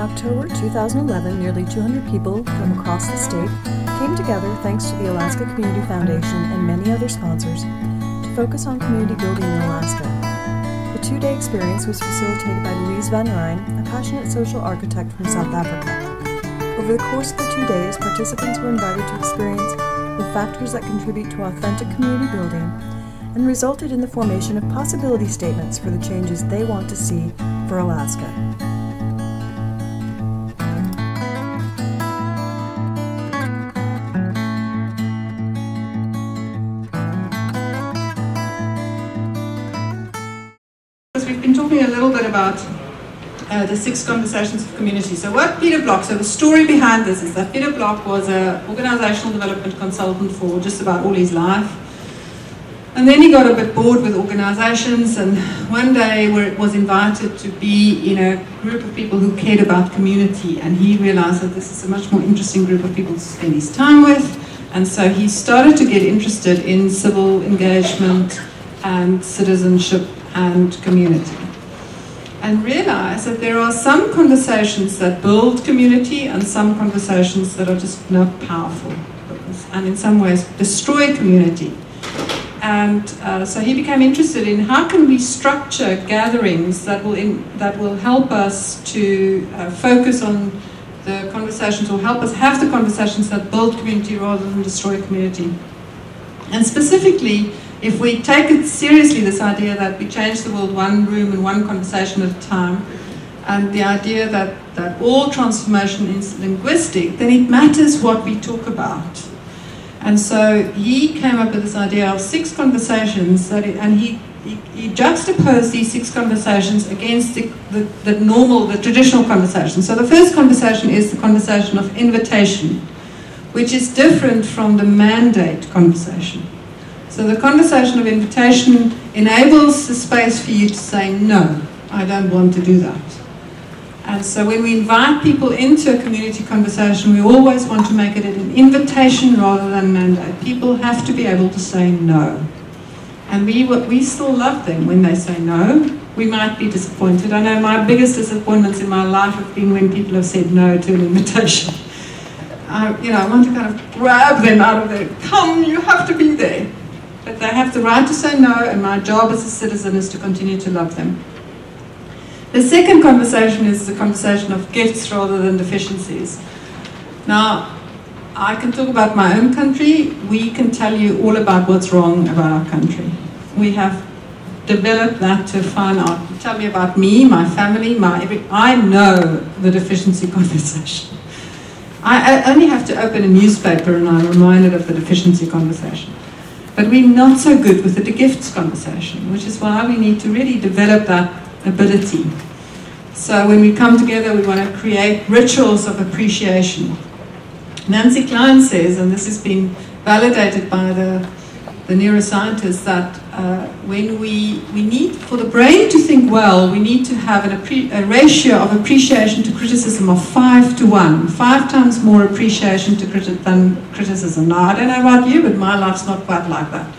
October 2011, nearly 200 people from across the state came together thanks to the Alaska Community Foundation and many other sponsors to focus on community building in Alaska. The two-day experience was facilitated by Louise van Ryhn, a passionate social architect from South Africa. Over the course of the 2 days, participants were invited to experience the factors that contribute to authentic community building and resulted in the formation of possibility statements for the changes they want to see for Alaska. We've been talking a little bit about the 6 conversations of community. So what Peter Block, so the story behind this is that Peter Block was an organizational development consultant for just about all his life. And then he got a bit bored with organizations, and one day was invited to be in a group of people who cared about community, and he realized that this is a much more interesting group of people to spend his time with, and so he started to get interested in civil engagement and citizenship and community, and realized that there are some conversations that build community and some conversations that are just not powerful and in some ways destroy community. And so he became interested in how can we structure gatherings that will help us to focus on the conversations, or help us have the conversations that build community rather than destroy community. And specifically, if we take it seriously, this idea that we change the world one room and one conversation at a time, and the idea that all transformation is linguistic, then it matters what we talk about. And so he came up with this idea of 6 conversations, and he juxtaposed these 6 conversations against the traditional conversation. So the first conversation is the conversation of invitation, which is different from the mandate conversation. So the conversation of invitation enables the space for you to say, no, I don't want to do that. And so when we invite people into a community conversation, we always want to make it an invitation rather than mandate. People have to be able to say no. And we still love them when they say no. We might be disappointed. I know my biggest disappointments in my life have been when people have said no to an invitation. I want to kind of grab them out of there. Come, you have to be there. But they have the right to say no, and my job as a citizen is to continue to love them. The second conversation is the conversation of gifts rather than deficiencies. Now, I can talk about my own country. We can tell you all about what's wrong about our country. We have developed that to find out. Tell me about me, my family, I know the deficiency conversation. I only have to open a newspaper and I'm reminded of the deficiency conversation. But we're not so good with the gifts conversation, which is why we need to really develop that ability. So when we come together, we want to create rituals of appreciation. Nancy Klein says, and this has been validated by the neuroscientists, that when we need, for the brain to think well, we need to have a ratio of appreciation to criticism of 5 to 1. 5 times more appreciation than criticism. Now, I don't know about you, but my life's not quite like that.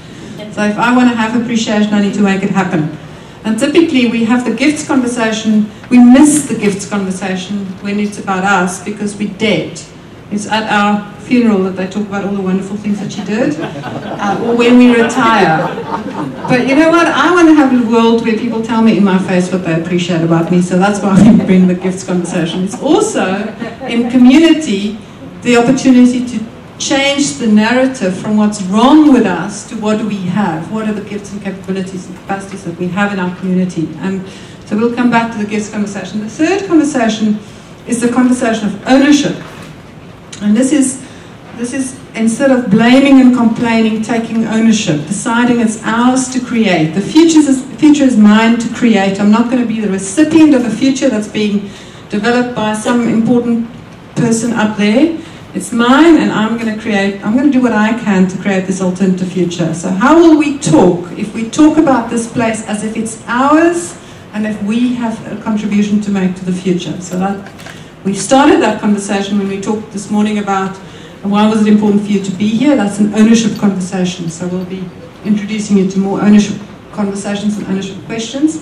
So if I want to have appreciation, I need to make it happen. And typically we have the gifts conversation, we miss the gifts conversation when it's about us because we're dead. It's at our funeral that they talk about all the wonderful things that she did, or when we retire. But you know what, I want to have a world where people tell me in my face what they appreciate about me, so that's why we bring the gifts conversation. It's also, in community, the opportunity to change the narrative from what's wrong with us to what do we have, what are the gifts and capabilities and capacities that we have in our community. And so we'll come back to the gifts conversation. The third conversation is the conversation of ownership. And this is instead of blaming and complaining, taking ownership, deciding it's ours to create. The future is mine to create. I'm not going to be the recipient of a future that's being developed by some important person up there. It's mine, and I'm going to do what I can to create this alternative future. So how will we talk if we talk about this place as if it's ours and if we have a contribution to make to the future? So that we started that conversation when we talked this morning about why was it important for you to be here. That's an ownership conversation. So we'll be introducing you to more ownership conversations and ownership questions.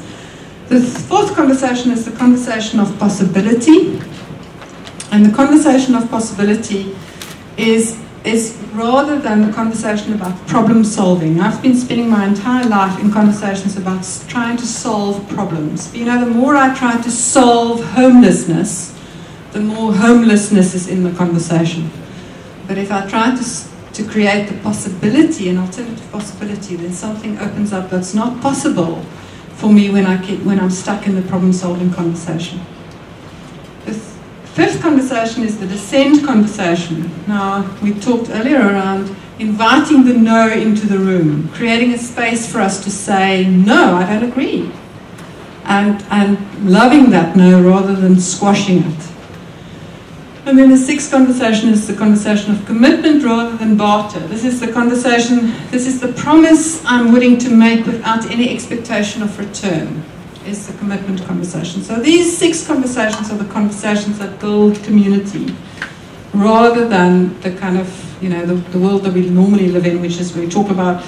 The fourth conversation is the conversation of possibility. And the conversation of possibility is rather than the conversation about problem solving. I've been spending my entire life in conversations about trying to solve problems. But, you know, the more I try to solve homelessness, the more homelessness is in the conversation. But if I try to create the possibility, an alternative possibility, then something opens up that's not possible for me when I'm stuck in the problem-solving conversation. The fifth conversation is the dissent conversation. Now, we talked earlier around inviting the no into the room, creating a space for us to say, no, I don't agree, and loving that no rather than squashing it. And then the sixth conversation is the conversation of commitment rather than barter. This is the conversation, this is the promise I'm willing to make without any expectation of return, is the commitment conversation. So these 6 conversations are the conversations that build community, rather than the kind of, you know, the world that we normally live in, which is where we talk about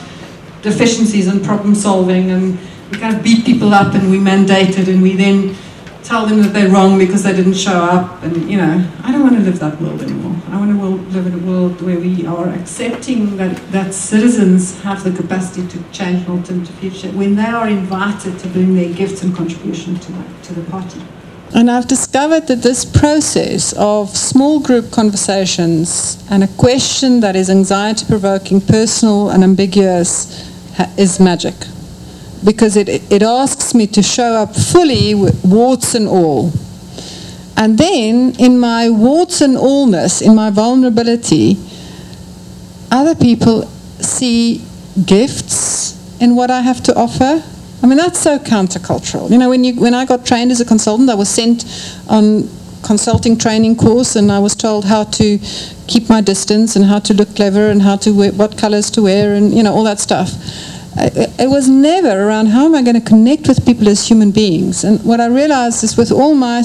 deficiencies and problem solving, and we kind of beat people up and we mandate it, and we then tell them that they're wrong because they didn't show up. And, you know, I don't want to live that world anymore. I want to live in a world where we are accepting that citizens have the capacity to change an alternative future when they are invited to bring their gifts and contribution to the party. And I've discovered that this process of small group conversations and a question that is anxiety-provoking, personal and ambiguous is magic. Because it asks me to show up fully with warts and all. And then, in my warts and allness, in my vulnerability, other people see gifts in what I have to offer. I mean, that's so countercultural. You know, when I got trained as a consultant, I was sent on consulting training course, and I was told how to keep my distance and how to look clever and how to wear, what colors to wear, and, you know, all that stuff. It was never around how am I going to connect with people as human beings. And what I realized is, with all my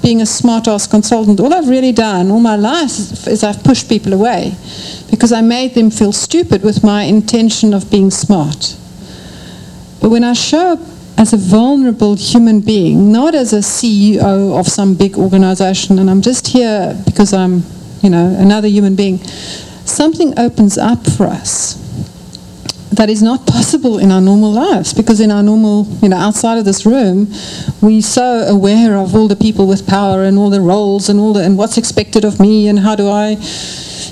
being a smart-ass consultant, all I've really done all my life is I've pushed people away because I made them feel stupid with my intention of being smart. But when I show up as a vulnerable human being, not as a CEO of some big organization, and I'm just here because I'm, you know, another human being, something opens up for us that is not possible in our normal lives, because in our normal, you know, outside of this room, we're so aware of all the people with power and all the roles and and what's expected of me and how do I,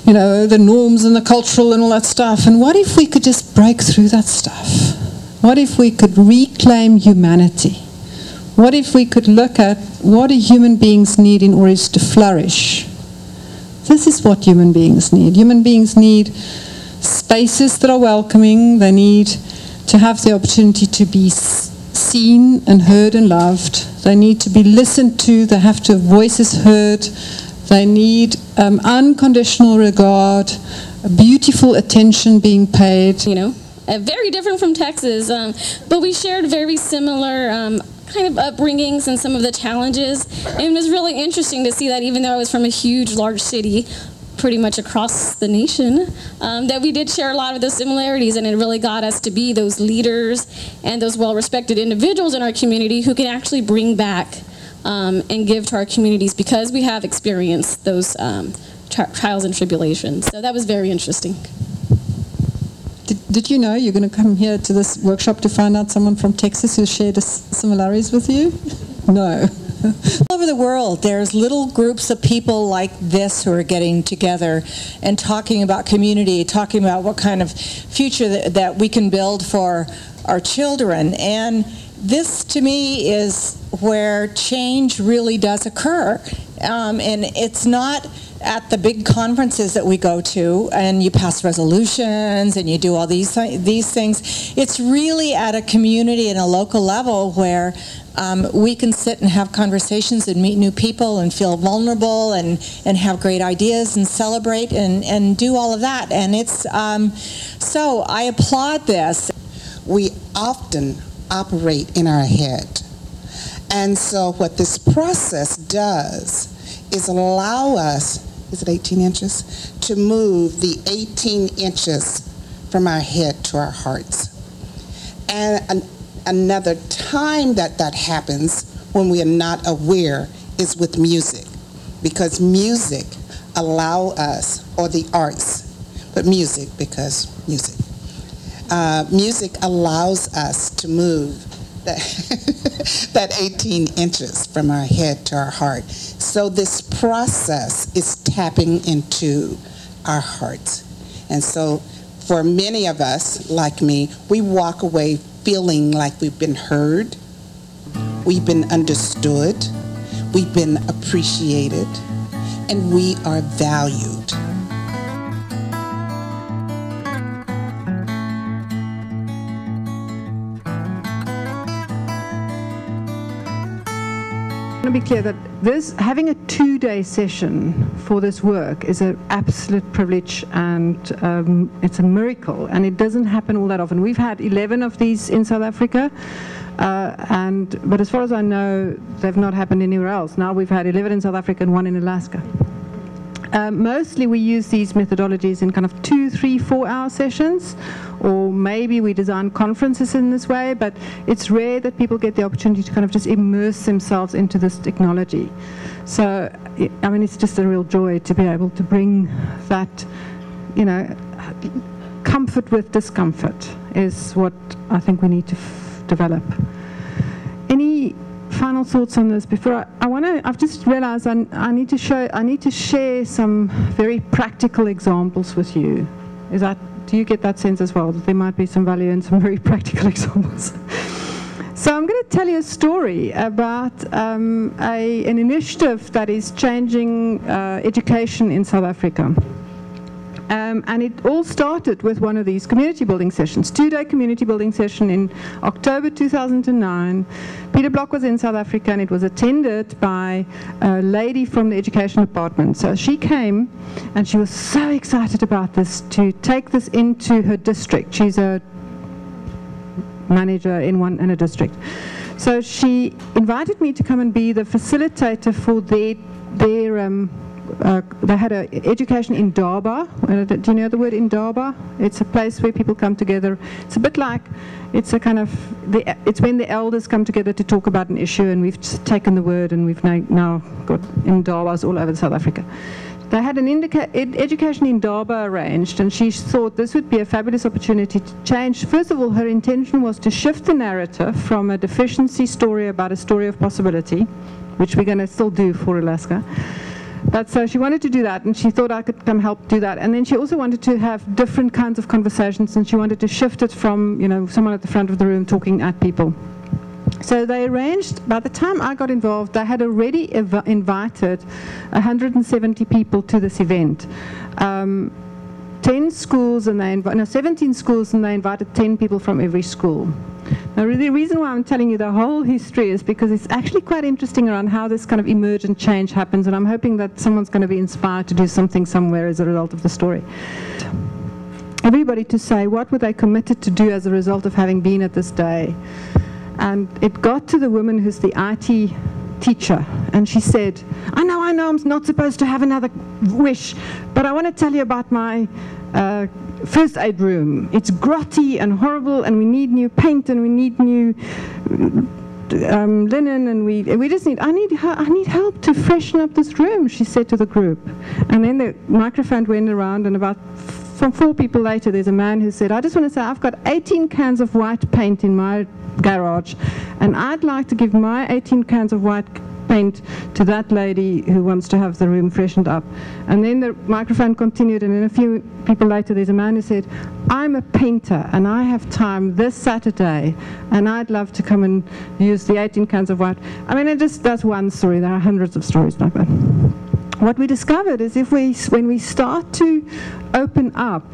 you know, the norms and the cultural and all that stuff. And what if we could just break through that stuff? What if we could reclaim humanity? What if we could look at what do human beings need in order to flourish? This is what human beings need. Human beings need spaces that are welcoming. They need to have the opportunity to be seen and heard and loved. They need to be listened to. They have to have voices heard. They need unconditional regard, beautiful attention being paid. You know, very different from Texas, but we shared very similar kind of upbringings and some of the challenges. And it was really interesting to see that, even though I was from a huge, large city, pretty much across the nation, that we did share a lot of those similarities, and it really got us to be those leaders and those well-respected individuals in our community who can actually bring back and give to our communities because we have experienced those trials and tribulations. So that was very interesting. Did you know you're going to come here to this workshop to find out someone from Texas who shared similarities with you? No. All over the world, there's little groups of people like this who are getting together and talking about community, talking about what kind of future that we can build for our children. And this, to me, is where change really does occur. And it's not at the big conferences that we go to and you pass resolutions and you do all these things. It's really at a community and a local level where we can sit and have conversations and meet new people and feel vulnerable and have great ideas and celebrate and do all of that. And it's so I applaud this. We often operate in our head. And so what this process does is allow us, is it 18 inches, to move the 18 inches from our head to our hearts. And another time that happens when we are not aware is with music. because music allow us, or the arts, but music because music. Music allows us to move that 18 inches from our head to our heart. So this process is tapping into our hearts. And so for many of us, like me, we walk away feeling like we've been heard, we've been understood, we've been appreciated, and we are valued. I want to be clear that having a 2-day session for this work is an absolute privilege, and it's a miracle, and it doesn't happen all that often. We've had 11 of these in South Africa, but as far as I know, they've not happened anywhere else. Now we've had 11 in South Africa and 1 in Alaska. Mostly we use these methodologies in kind of 2, 3, 4-hour sessions, or maybe we design conferences in this way, but it's rare that people get the opportunity to kind of just immerse themselves into this technology. So, I mean, it's just a real joy to be able to bring that, you know, comfort with discomfort is what I think we need to develop. Any final thoughts on this before I've just realized I need to share some very practical examples with you. Do you get that sense as well, that there might be some value in some very practical examples? So I'm going to tell you a story about an initiative that is changing education in South Africa. And it all started with one of these community building sessions, 2-day community building session in October 2009. Peter Block was in South Africa, and it was attended by a lady from the education department. So she came, and she was so excited about this, to take this into her district. She's a manager in a district. So she invited me to come and be the facilitator for they had an education in Indaba. Do you know the word Indaba? It's a place where people come together. It's a bit like, it's a kind of, it's when the elders come together to talk about an issue, and we've just taken the word and we've now got Indabas all over South Africa. They had an education in Indaba arranged, and she thought this would be a fabulous opportunity to change. First of all, her intention was to shift the narrative from a deficiency story about a story of possibility, which we're going to still do for Alaska. But so she wanted to do that, and she thought I could come help do that. And then she also wanted to have different kinds of conversations, and she wanted to shift it from, you know, someone at the front of the room talking at people. So they arranged, by the time I got involved, they had already invited 170 people to this event. 10 schools, and 17 schools, and they invited 10 people from every school. Now, the reason why I'm telling you the whole history is because it's actually quite interesting around how this kind of emergent change happens, and I'm hoping that someone's going to be inspired to do something somewhere as a result of the story. Everybody to say what were they committed to do as a result of having been at this day. And it got to the woman who's the IT teacher, and she said, I know I'm not supposed to have another wish, but I want to tell you about my first aid room. It's grotty and horrible, and we need new paint, and we need new linen, and we just need, I need help to freshen up this room, she said to the group. And then the microphone went around, and about 4 people later, there's a man who said, I just want to say I've got 18 cans of white paint in my garage, and I'd like to give my 18 cans of white paint to that lady who wants to have the room freshened up. And then the microphone continued, and then a few people later there's a man who said, I'm a painter and I have time this Saturday, and I'd love to come and use the 18 cans of white. I mean, that's one story. There are hundreds of stories like that. What we discovered is when we start to open up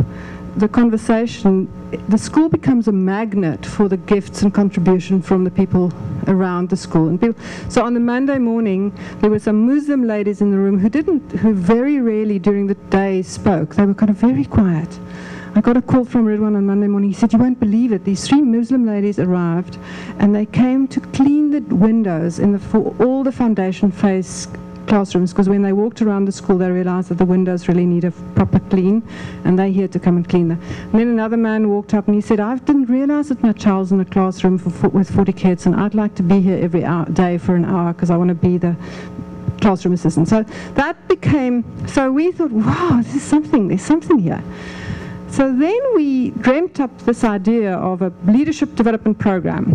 the conversation, the school becomes a magnet for the gifts and contribution from the people around the school. And so on the Monday morning, there were some Muslim ladies in the room who very rarely during the day spoke. They were kind of very quiet. I got a call from Ridwan on Monday morning. He said, you won't believe it. These 3 Muslim ladies arrived, and they came to clean the windows for all the foundation phase classrooms, because when they walked around the school they realized that the windows really need a proper clean, and they're here to come and clean them. And then another man walked up and he said, I didn't realize that my child's in a classroom with 40 kids, and I'd like to be here every day for an hour because I want to be the classroom assistant. So that became, so we thought, wow, there's something here. So then we dreamt up this idea of a leadership development program.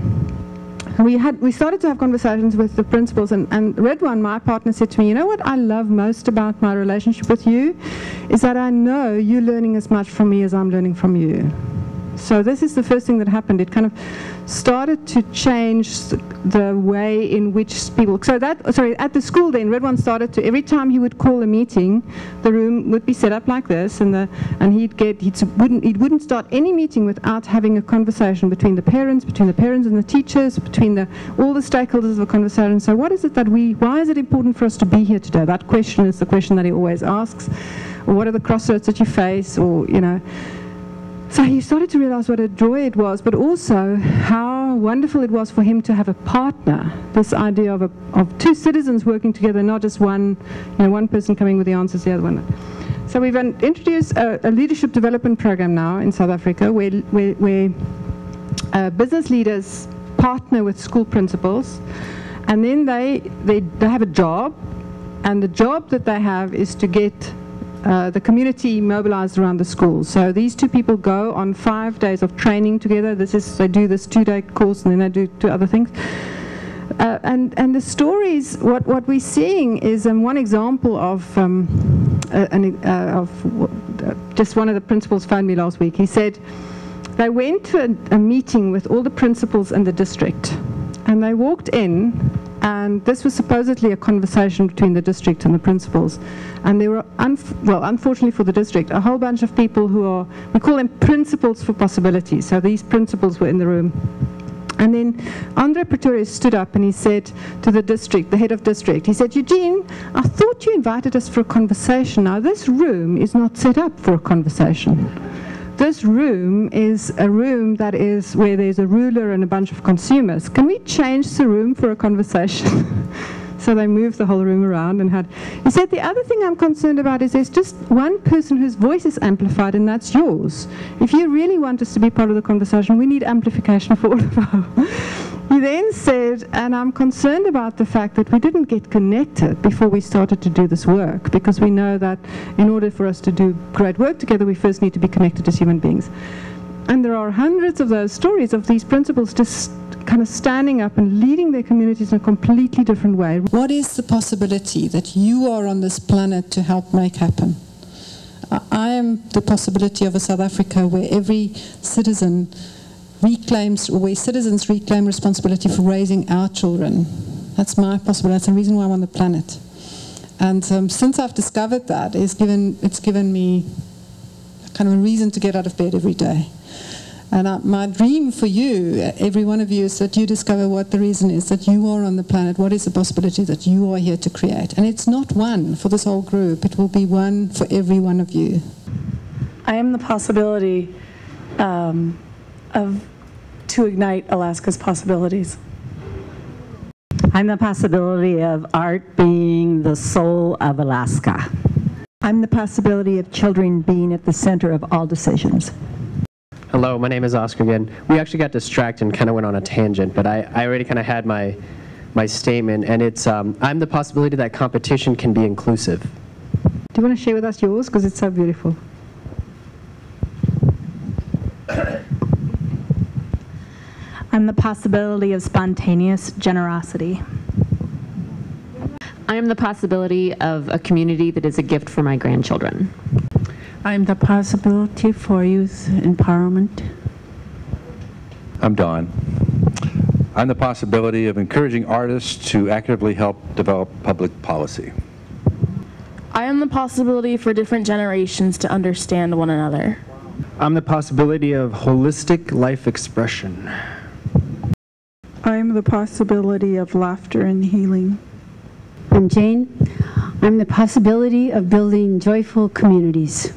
We started to have conversations with the principals, and Redwan, my partner, said to me, you know what I love most about my relationship with you is that I know you're learning as much from me as I'm learning from you. So this is the first thing that happened. It kind of started to change the way in which people, at the school then, Redwan started to, every time he would call a meeting, the room would be set up like this, and he wouldn't start any meeting without having a conversation between the parents and the teachers, between all the stakeholders of a conversation. So what is it why is it important for us to be here today? That question is the question that he always asks. Or what are the crossroads that you face, or, you know. So he started to realize what a joy it was, but also how wonderful it was for him to have a partner. This idea of two citizens working together, not just one person coming with the answers, the other one. So we've introduced a leadership development program now in South Africa, where business leaders partner with school principals, and then they have a job, and the job that they have is to get the community mobilized around the schools. So these two people go on 5 days of training together. They do this 2-day course, and then they do 2 other things. And the stories, what we're seeing is one example of just one of the principals phoned me last week. He said they went to a meeting with all the principals in the district, and they walked in, and this was supposedly a conversation between the district and the principals. And there were, unfortunately for the district, a whole bunch of people we call them principals for possibilities. So these principals were in the room. And then Andre Pretorius stood up and he said to the district, the head of district, he said, Eugene, I thought you invited us for a conversation. Now this room is not set up for a conversation. This room is a room that is where there's a ruler and a bunch of consumers. Can we change the room for a conversation? So they moved the whole room around and he said, the other thing I'm concerned about is there's just one person whose voice is amplified, and that's yours. If you really want us to be part of the conversation, we need amplification for all of our. He then said, and I'm concerned about the fact that we didn't get connected before we started to do this work, because we know that in order for us to do great work together, we first need to be connected as human beings. And there are hundreds of those stories of these principals just kind of standing up and leading their communities in a completely different way. What is the possibility that you are on this planet to help make happen? I am the possibility of a South Africa where every citizen reclaims, or where citizens reclaim responsibility for raising our children. That's my possibility. That's the reason why I'm on the planet. And since I've discovered that, it's given me kind of a reason to get out of bed every day. And my dream for you, every one of you, is that you discover what the reason is, that you are on the planet. What is the possibility that you are here to create? And it's not one for this whole group. It will be one for every one of you. I am the possibility to ignite Alaska's possibilities. I'm the possibility of art being the soul of Alaska. I'm the possibility of children being at the center of all decisions. Hello, my name is Oscar again. We actually got distracted and kind of went on a tangent, but I already kind of had my statement, and it's, I'm the possibility that competition can be inclusive. Do you want to share with us yours? Because it's so beautiful. I'm the possibility of spontaneous generosity. I am the possibility of a community that is a gift for my grandchildren. I'm the possibility for youth empowerment. I'm Don. I'm the possibility of encouraging artists to actively help develop public policy. I am the possibility for different generations to understand one another. I'm the possibility of holistic life expression. I'm the possibility of laughter and healing. I'm Jane. I'm the possibility of building joyful communities.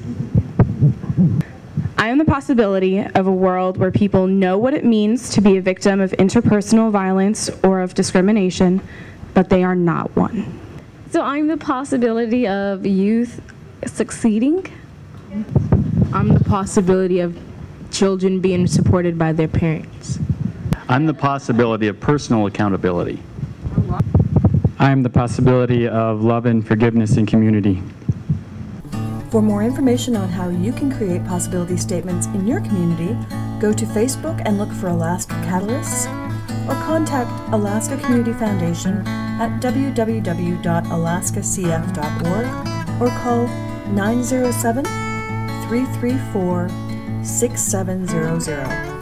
I am the possibility of a world where people know what it means to be a victim of interpersonal violence or of discrimination, but they are not one. So I'm the possibility of youth succeeding. I'm the possibility of children being supported by their parents. I'm the possibility of personal accountability. I am the possibility of love and forgiveness in community. For more information on how you can create possibility statements in your community, go to Facebook and look for Alaska Catalysts, or contact Alaska Community Foundation at www.alaskacf.org or call 907-334-6700.